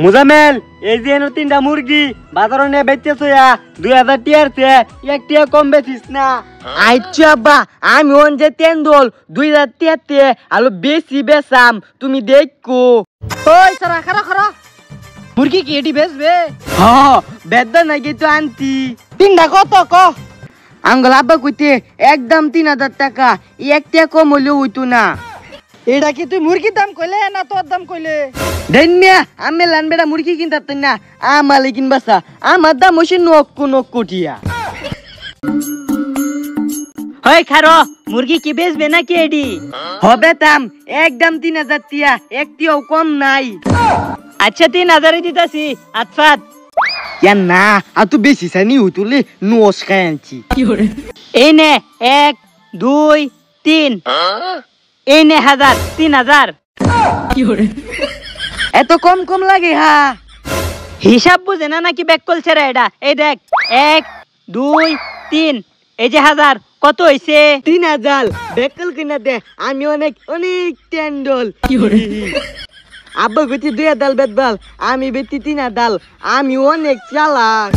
মুজামেল এই যে তিনটা মুরগি বাজারে নিয়ে বেচতেছো 2000 টিয়ার চেয়ে এক টিয়া কম বেচিস না। আচ্ছা আব্বা আমি ওন যে তেন্দল 2000 টিয়াতে আলো বেশি বেচাম তুমি দেখো। ওই সারা খারা খারা মুরগি কি এটি বেচবে? হ্যাঁ বেদা নাকি তো আনতি তিনটা কত ক? আঙ্গল আব্বা কইতে একদম 3000 টাকা এক টিয়া কম হলেও হইতো না। এটা কি তুই মুরগির দাম কইলে না তোর দাম কইলে? ধন্যা আমি লানবেড়া মুরগি কিনতে না আমালে কিনবাসা আমার দাম হইছে নক্কু টিয়া। হয় খারো মুরগি কি বেচবে নাকি এডি? হবে দাম একদম 3000 টিয়া একটিও কম নাই। আচ্ছা 3000 দিতাছি আতফাত। না আর তো বেশি সানি হইতুলে নোস খাই আনছি। এই নে 1 2 3 এই নে 1000 3000। এত কম কম লাগে হা? হিসাব বুঝে না নাকি ব্যাক কল ছেড়ে এটা? এই দেখ 1 2 3 এই যে 1000 কত হইছে? 3000 বেকল কিনা দে আমি অনেক টেন্ডল। আব্বা গতি 2000 বেদবাল আমি বেতি 3000 আমি অনেক চালাক।